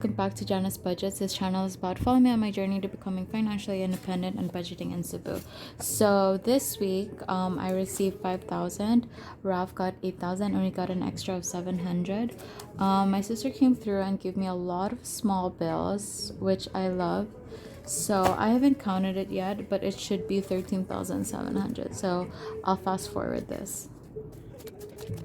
Welcome back to Jana's Budgets. This channel is about following me on my journey to becoming financially independent and budgeting in Cebu. So this week, I received 5,000. Ralph got 8,000, and we got an extra of 700. My sister came through and gave me a lot of small bills, which I love. So I haven't counted it yet, but it should be 13,700. So I'll fast forward this.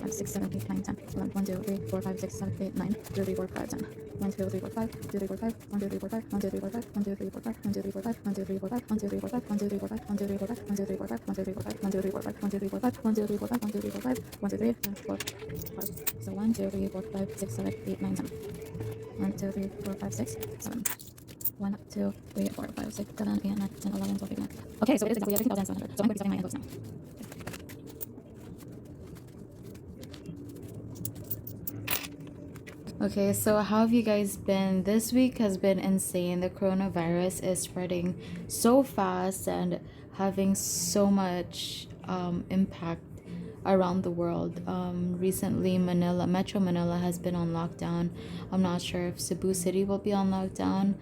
5, 6, 7, 8, 9, 10, 11, 1, 2, 3, 4, 5, 6, 7, 8, 9, 2, 3, 4, 5, 10. 1, 2, 3, 4, 5, 2, 3, 4, 5, 1, 2, 3, 4, 5, 1, 2, 3, 4, 5, 1, 2, 3, 4, 5, 1, 2, 3, 4, 5, 1, 2, 3, 4, 5, 1, 2, 3, 4, 5, 1, 2, 3, 4, 5, 1, 2, 3, 4, 5, 1, 2, 3, 4, 5, 1, 2, 3, 4, 5, 1, 2, 3, 4, 5, 1, 2, 3, 4, 5, 1, 2, 3, 4, 5, 1, 2, 3, 4, 5, 1, 2, 3, 4, 5. So 1, 2, 3, 4, 5, 6, 7, 8, 9, 10. 1, 2, 3, 4, 5, 6, 7. 1, 2, 3, 4, 5, 6, 7, 8, 9, 10, 11, 12, 13. Okay, so it is exactly 13,700. So I'm going to be setting my envelopes now. Okay, so how have you guys been? This week has been insane. The coronavirus is spreading so fast and having so much impact around the world. Recently, Metro Manila has been on lockdown. I'm not sure if Cebu City will be on lockdown.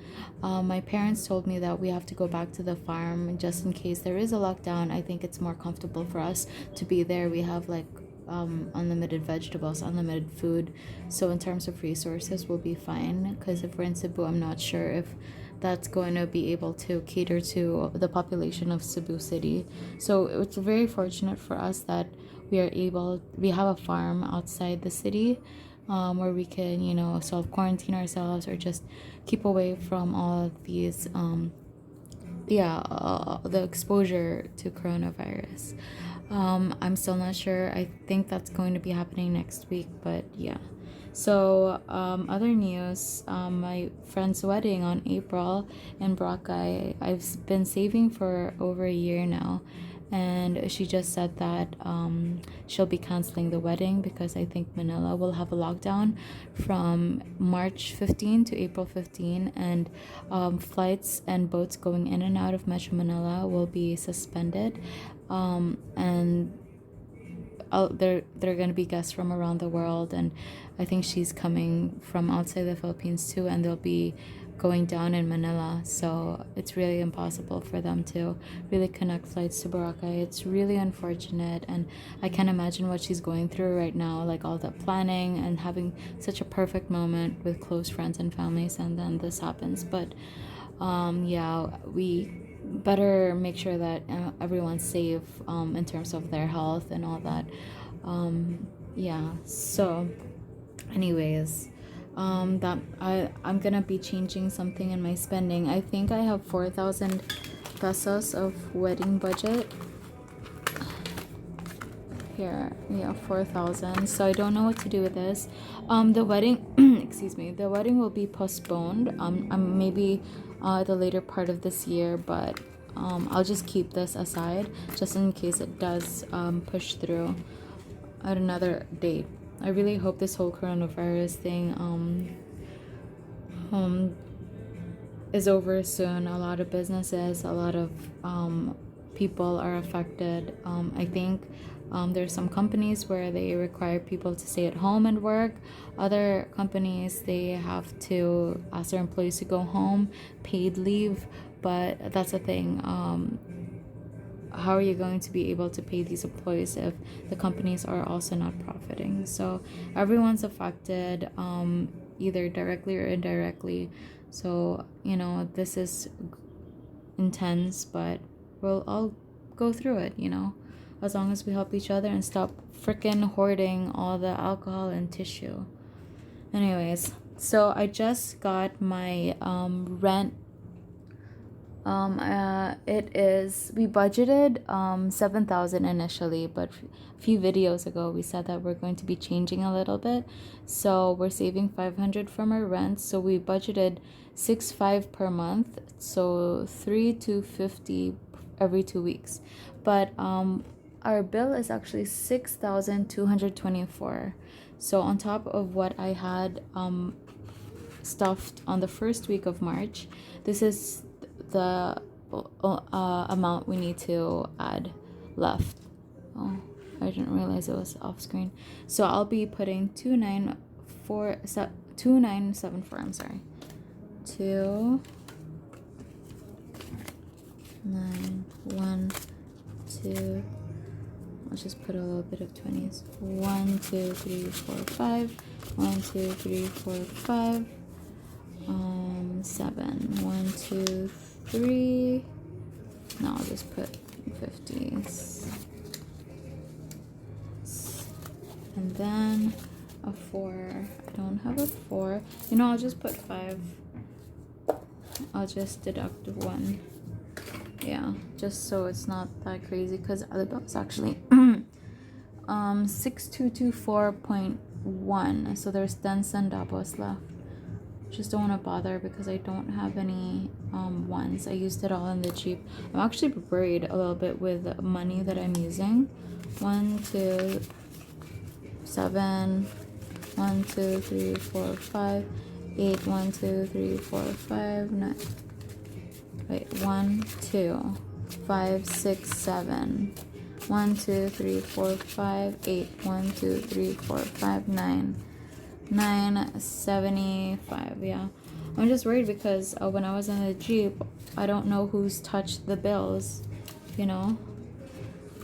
My parents told me that we have to go back to the farm just in case there is a lockdown. I think it's more comfortable for us to be there. We have like unlimited vegetables, unlimited food. So in terms of resources, we'll be fine. Because if we're in Cebu, I'm not sure if that's going to be able to cater to the population of Cebu City. So it's very fortunate for us that we have a farm outside the city, where we can, self-quarantine ourselves or just keep away from all of these, the exposure to coronavirus. I'm still not sure. I think that's going to be happening next week, but yeah. So, other news, my friend's wedding on April in Boracay. I've been saving for over a year now, and she just said that she'll be canceling the wedding because I think Manila will have a lockdown from March 15 to April 15, and flights and boats going in and out of Metro Manila will be suspended, and they're gonna be guests from around the world, and I think she's coming from outside the Philippines too, and they'll be going down in Manila, so it's really impossible for them to really connect flights to Boracay. It's really unfortunate, and I can't imagine what she's going through right now, like all the planning and having such a perfect moment with close friends and families, and then this happens. But yeah, we better make sure that everyone's safe in terms of their health and all that. Yeah, so anyways, that I'm gonna be changing something in my spending. I think I have 4,000 pesos of wedding budget here. Yeah, 4,000. So I don't know what to do with this. The wedding excuse me, the wedding will be postponed maybe the later part of this year, but I'll just keep this aside just in case it does push through at another date. I really hope this whole coronavirus thing is over soon. A lot of businesses, a lot of people are affected. I think there's some companies where they require people to stay at home and work. Other companies, they have to ask their employees to go home, paid leave. But that's the thing. How are you going to be able to pay these employees if the companies are also not profiting? So everyone's affected, either directly or indirectly. So this is intense, but we'll all go through it, as long as we help each other and stop freaking hoarding all the alcohol and tissue. Anyways, so I just got my rent. We budgeted 7,000 initially, but a few videos ago we said that we're going to be changing a little bit, so we're saving 500 from our rent. So we budgeted 6,500 per month, so 3,250 every 2 weeks, but our bill is actually 6,224. So on top of what I had stuffed on the first week of March, this is the amount we need to add left. Oh, I didn't realize it was off screen. So I'll be putting 2974. I'm sorry. 2912. I'll just put a little bit of 20s. 1 2 3 4 5. 1 2 3 4 5. 7. 1 2 3. No, I'll just put 50s. And then a 4. I don't have a 4. You know, I'll just put 5. I'll just deduct 1. Yeah, just so it's not that crazy, because the bill's actually 6224.1. So there's 10 centavos left. Just don't want to bother because I don't have any ones. I used it all in the Jeep. I'm actually worried a little bit with the money that I'm using. 1 2 7. 1 2 3 4 5 8. 1 2 3 4 5 9. Wait, 1 2 5 6 7. 1 2 3 4 5 8. 1 2 3 4 5 9. 975. Yeah, I'm just worried because when I was in the Jeep, I don't know who's touched the bills, you know.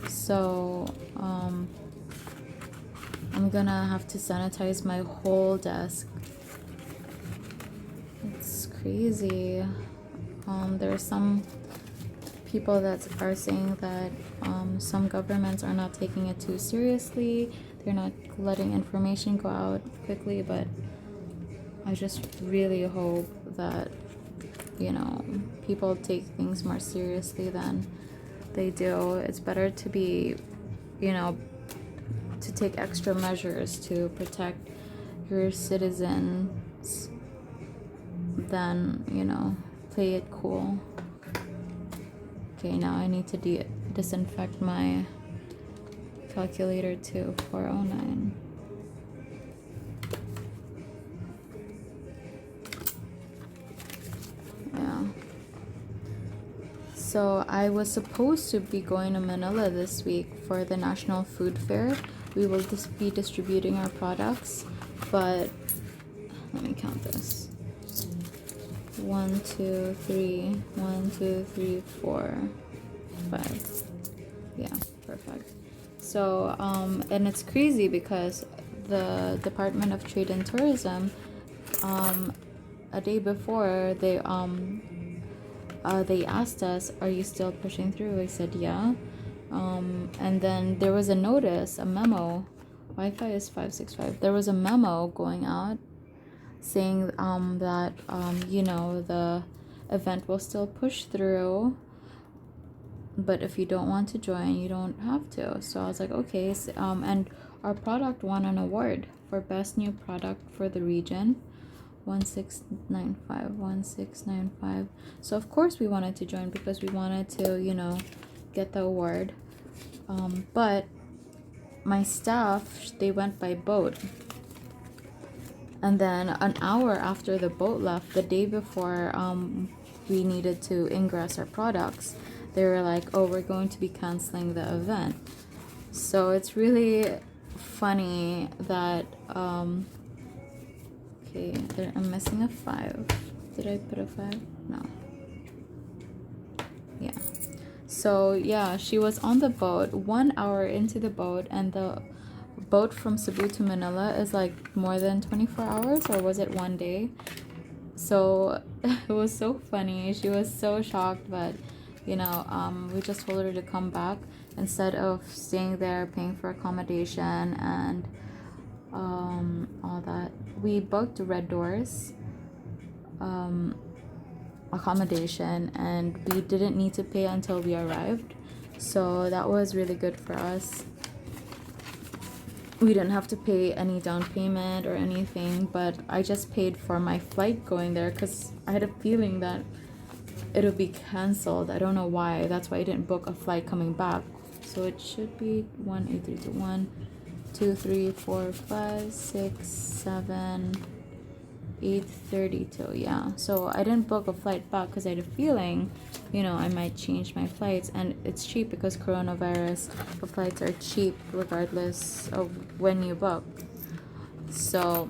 So I'm gonna have to sanitize my whole desk. It's crazy. There are some people that are saying that some governments are not taking it too seriously. They're not letting information go out quickly, but I just really hope that, you know, people take things more seriously than they do. It's better to be, you know, to take extra measures to protect your citizens than, you know, play it cool. Okay, now I need to disinfect my calculator too. 409. Yeah. So I was supposed to be going to Manila this week for the National Food Fair. We will just be distributing our products, but let me count this. 1 2 3. 1 2 3 4 5. Yeah, perfect. So and it's crazy because the Department of Trade and Tourism, a day before, they asked us, are you still pushing through? I said yeah. And then there was a notice, a memo. Wi-Fi is 565. There was a memo going out saying that you know, the event will still push through, but if you don't want to join, you don't have to. So I was like, okay. So, and our product won an award for best new product for the region. 1695. So of course we wanted to join because we wanted to, you know, get the award. But my staff, they went by boat, and then an hour after the boat left, the day before we needed to ingress our products, they were like, oh, we're going to be canceling the event. So it's really funny that okay, I'm missing a 5. Did I put a 5? No. Yeah. So yeah, she was on the boat 1 hour into the boat, and the boat from Cebu to Manila is like more than 24 hours, or was it 1 day? So it was so funny. She was so shocked, but you know, we just told her to come back instead of staying there, paying for accommodation and all that. We booked Red Doors accommodation, and we didn't need to pay until we arrived, so that was really good for us. We didn't have to pay any down payment or anything, but I just paid for my flight going there because I had a feeling that it would be canceled. I don't know why. That's why I didn't book a flight coming back. So it should be 18321 2 3 4 5 6 7 8:32. Yeah, so I didn't book a flight back because I had a feeling, you know, I might change my flights, and it's cheap because coronavirus, the flights are cheap regardless of when you book. So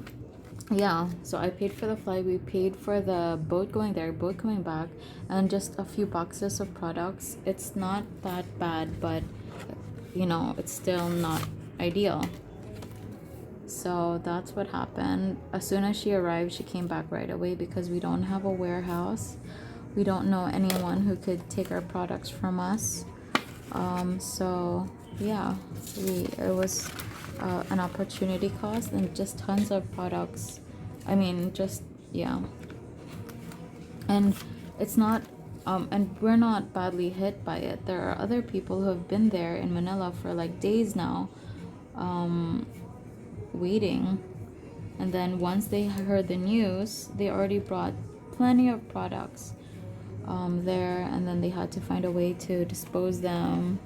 yeah, so I paid for the flight, we paid for the boat going there, boat coming back, and just a few boxes of products. It's not that bad, but it's still not ideal. So that's what happened. As soon as she arrived, she came back right away because we don't have a warehouse. We don't know anyone who could take our products from us. So yeah, it was an opportunity cost and just tons of products. I mean, just yeah, and it's not. And we're not badly hit by it. There are other people who have been there in Manila for like days now, waiting. And then once they heard the news, they already brought plenty of products there, and then they had to find a way to dispose them.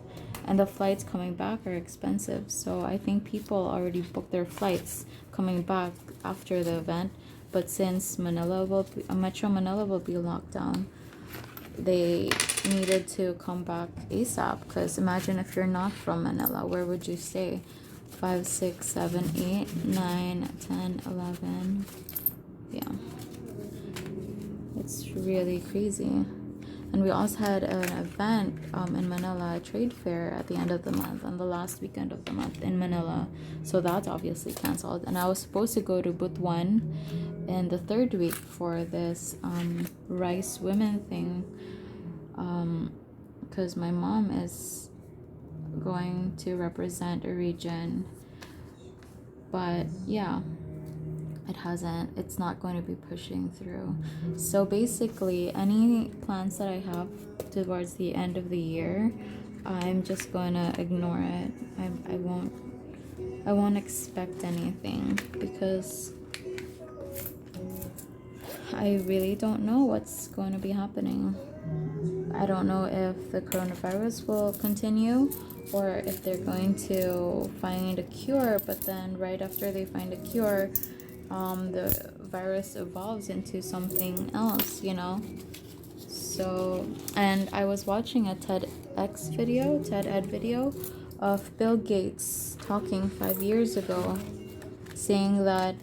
And the flights coming back are expensive, so I think people already booked their flights coming back after the event. But since Metro Manila will be locked down, they needed to come back ASAP. Because imagine if you're not from Manila, where would you stay? 5, 6, 7, 8, 9, 10, 11. Yeah, it's really crazy. And we also had an event in Manila, a trade fair at the end of the month, on the last weekend of the month in Manila. So that's obviously canceled. And I was supposed to go to booth 1 in the third week for this rice women thing, because my mom is going to represent a region. But yeah, it's not going to be pushing through. So basically, any plans that I have towards the end of the year, I'm just going to ignore it. I won't expect anything because I really don't know what's going to be happening. I don't know if the coronavirus will continue or if they're going to find a cure, but then right after they find a cure, the virus evolves into something else, So, and I was watching a TED Ed video of Bill Gates talking 5 years ago, saying that,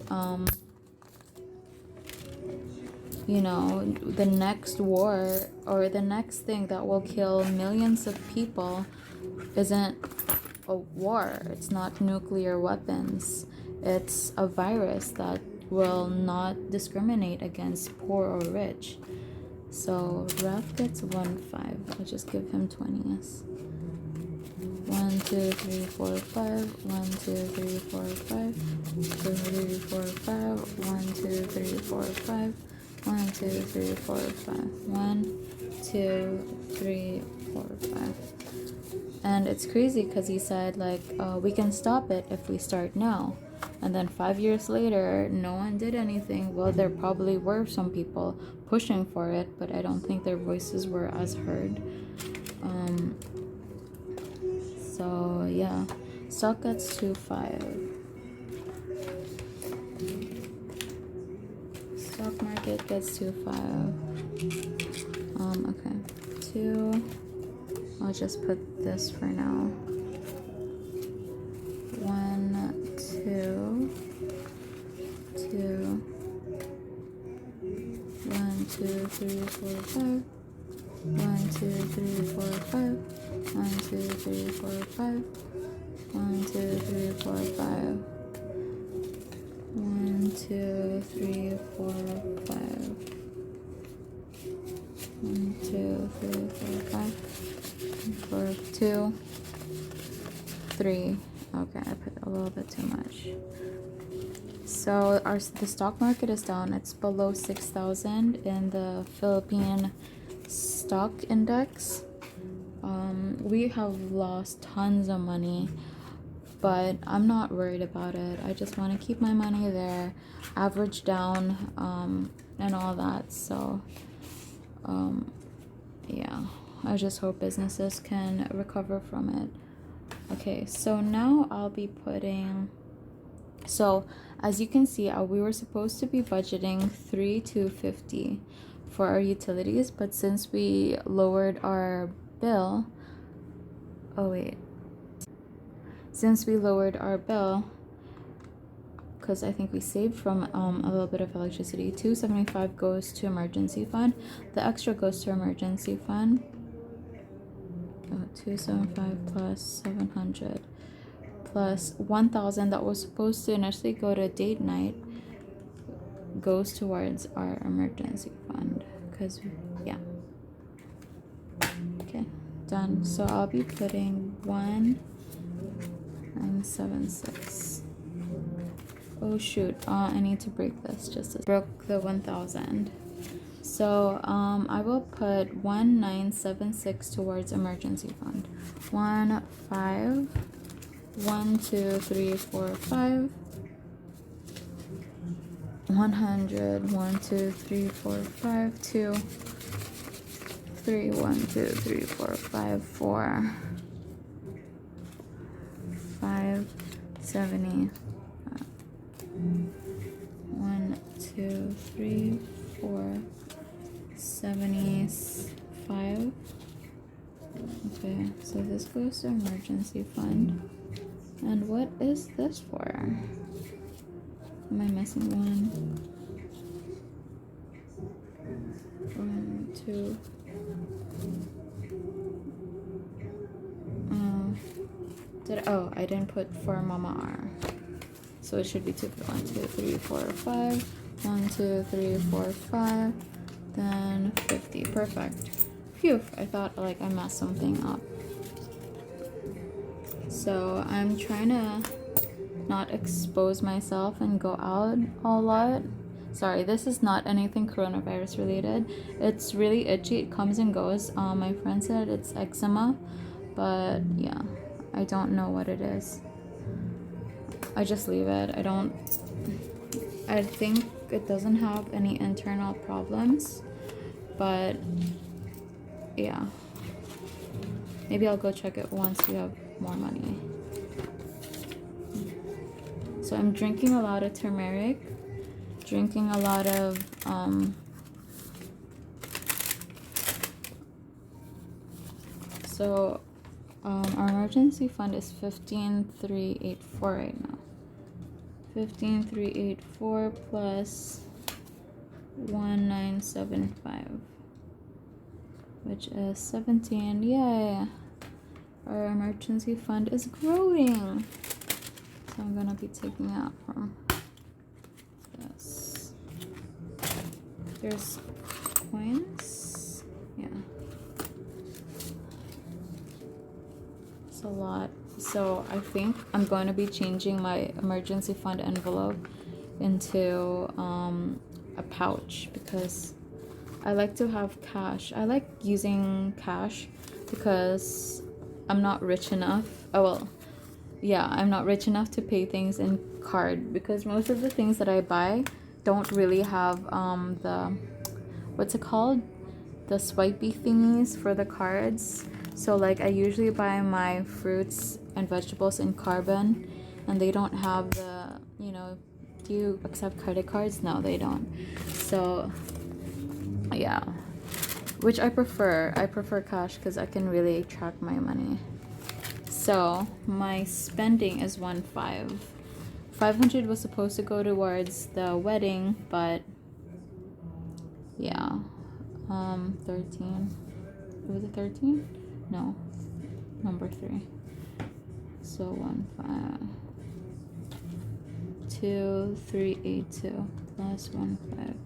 the next war or the next thing that will kill millions of people isn't a war. It's not nuclear weapons. It's a virus that will not discriminate against poor or rich. So Ralph gets 1-5. I'll just give him 20s. 1, 2, 3, 4, 5. 1, 2, 3, 4, 5. 2, 3, 4, 5. 1, 2, 3, 4, 5. 1, 2, 3, 4, 5. 1, 2, 3, 4, 5. And it's crazy because he said, we can stop it if we start now. And then 5 years later, no one did anything. Well, there probably were some people pushing for it, but I don't think their voices were as heard. So, yeah. Stock gets 2-5. Stock market gets 2-5. Okay. 2. I'll just put this for now. 1, 2, 2, 1, 2, 3, 4, 5. 1, 2, 3, 4, 5. 1, 2, 3, 4, 5. 1, 2, 3, 4, 5. 1, 2, 3, 4, 5. 1, 2, 3, 4, 5. 4, 2, 3. Okay, I put a little bit too much. So the stock market is down. It's below 6,000 in the Philippine stock index. We have lost tons of money, but I'm not worried about it. I just want to keep my money there, average down, and all that. So, yeah, I just hope businesses can recover from it. Okay, so now I'll be putting, so as you can see, we were supposed to be budgeting $3,250 for our utilities, but since we lowered our bill, since we lowered our bill, because I think we saved from a little bit of electricity. 275 goes to emergency fund. The extra goes to emergency fund. 275 plus 700 plus 1000 that was supposed to initially go to date night goes towards our emergency fund, because yeah. Okay, done. So I'll be putting 1976. Oh shoot, I need to break this. Broke the 1000. So I will put 1976 towards emergency fund. 1 5 1 2 3 4 5 100 1 2 3 4 5 2 3 1 2 3 4 5 4 5 70 1 2 3 4 75. Okay, so this goes to emergency fund. And what is this for? Am I missing one? 1 2. I didn't put for Mama R. So it should be 2 1 2 3 4 5 1 2 3 4 5 then 50. Perfect. Phew, I thought like I messed something up. So I'm trying to not expose myself and go out a lot. Sorry, this is not anything coronavirus related. It's really itchy. It comes and goes. My friend said it's eczema, but yeah, I don't know what it is. I just leave it. I think it doesn't have any internal problems, but yeah, maybe I'll go check it once we have more money. So I'm drinking a lot of turmeric, drinking a lot of our emergency fund is 15,384 right now. 15,384 plus 1975, which is 17. Yay! Our emergency fund is growing. So I'm gonna be taking out from this. There's coins. Yeah. It's a lot. So I think I'm going to be changing my emergency fund envelope into a pouch, because I like to have cash. I like using cash because I'm not rich enough. I'm not rich enough to pay things in card, because most of the things that I buy don't really have the what's it called? The swipey thingies for the cards. So like I usually buy my fruits and vegetables in carbon, and they don't have the, do you accept credit cards? No, they don't. So yeah, which I prefer. I prefer cash because I can really track my money. So my spending is 1.5. 500 was supposed to go towards the wedding, but yeah, 13. Was it 13? No, number 3. So 1.5. 2,382 plus 1.5.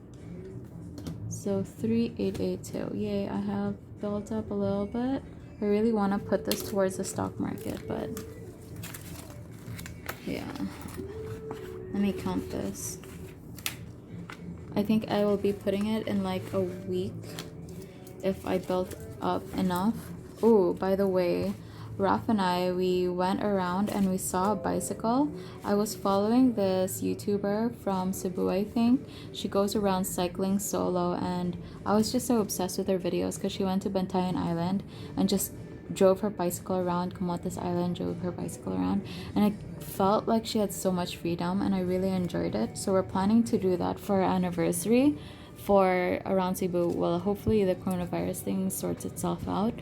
So 3,882. Yay! I have built up a little bit. I really want to put this towards the stock market, but yeah. Let me count this. I think I will be putting it in like a week if I built up enough. Oh, by the way, Raf and we went around and we saw a bicycle. I was following this YouTuber from Cebu, I think. She goes around cycling solo, and I was just so obsessed with her videos because she went to Bantayan Island and just drove her bicycle around. Camotes Island, drove her bicycle around, and I felt like she had so much freedom, and I really enjoyed it. So we're planning to do that for our anniversary for around Cebu. Well, hopefully the coronavirus thing sorts itself out.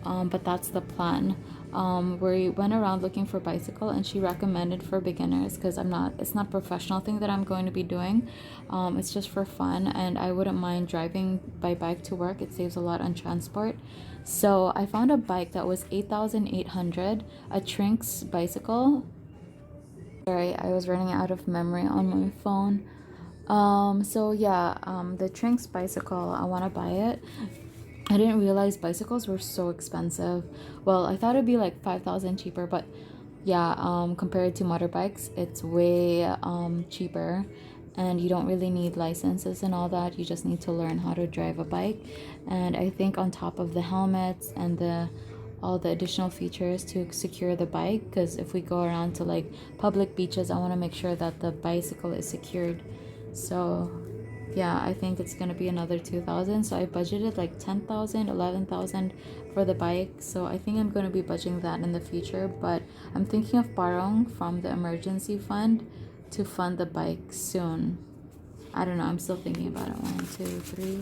But that's the plan. We went around looking for bicycle, and she recommended for beginners because it's not professional thing that I'm going to be doing. It's just for fun, and I wouldn't mind driving by bike to work. It saves a lot on transport. So I found a bike that was 8,800, a Trinks bicycle. Sorry, I was running out of memory on my phone. So yeah, the Trinks bicycle, I want to buy it. I didn't realize bicycles were so expensive. Well, I thought it'd be like 5,000 cheaper, but yeah, compared to motorbikes, it's way cheaper, and you don't really need licenses and all that. You just need to learn how to drive a bike. And I think on top of the helmets and the all the additional features to secure the bike, because if we go around to like public beaches, I want to make sure that the bicycle is secured. So yeah, I think it's gonna be another 2,000. So I budgeted like 10,000, 11,000 for the bike. So I think I'm gonna be budgeting that in the future. But I'm thinking of borrowing from the emergency fund to fund the bike soon. I don't know. I'm still thinking about it. 1, 2, 3,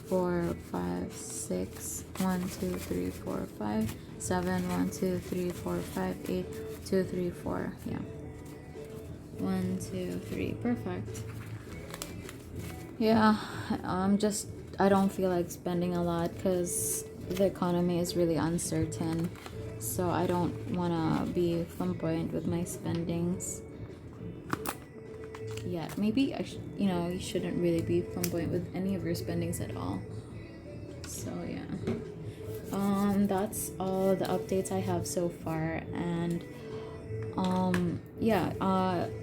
4, 5, 6. 1, 2, 3, 4, 5, 7. 1, 2, 3, 4, 5, 8. 2, 3, 4. Yeah. 1, 2, 3. Perfect. Yeah, I don't feel like spending a lot because the economy is really uncertain. So I don't want to be flamboyant with my spendings. Yeah, maybe you shouldn't really be flamboyant with any of your spendings at all. So yeah. That's all the updates I have so far, and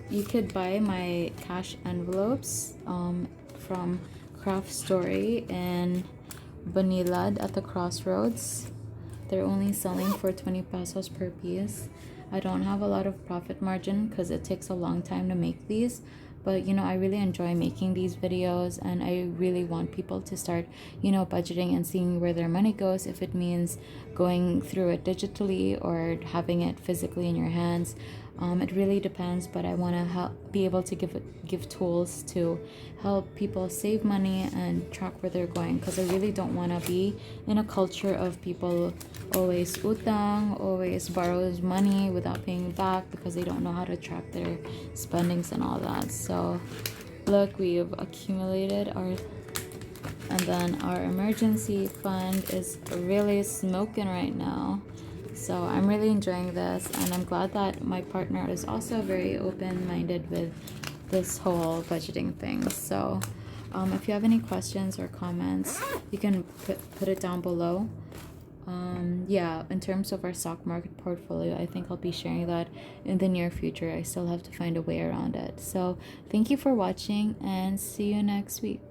you could buy my cash envelopes from Craft Story in Banilad at the Crossroads. They're only selling for 20 pesos per piece. I don't have a lot of profit margin because it takes a long time to make these, but I really enjoy making these videos, and I really want people to start budgeting and seeing where their money goes, if it means going through it digitally or having it physically in your hands. It really depends, but I want to be able to give tools to help people save money and track where they're going, because I really don't want to be in a culture of people always utang, always borrows money without paying back because they don't know how to track their spendings and all that. So look, we've accumulated and then our emergency fund is really smoking right now. So I'm really enjoying this, and I'm glad that my partner is also very open-minded with this whole budgeting thing. So if you have any questions or comments, you can put it down below. In terms of our stock market portfolio, I think I'll be sharing that in the near future. I still have to find a way around it. So thank you for watching, and see you next week.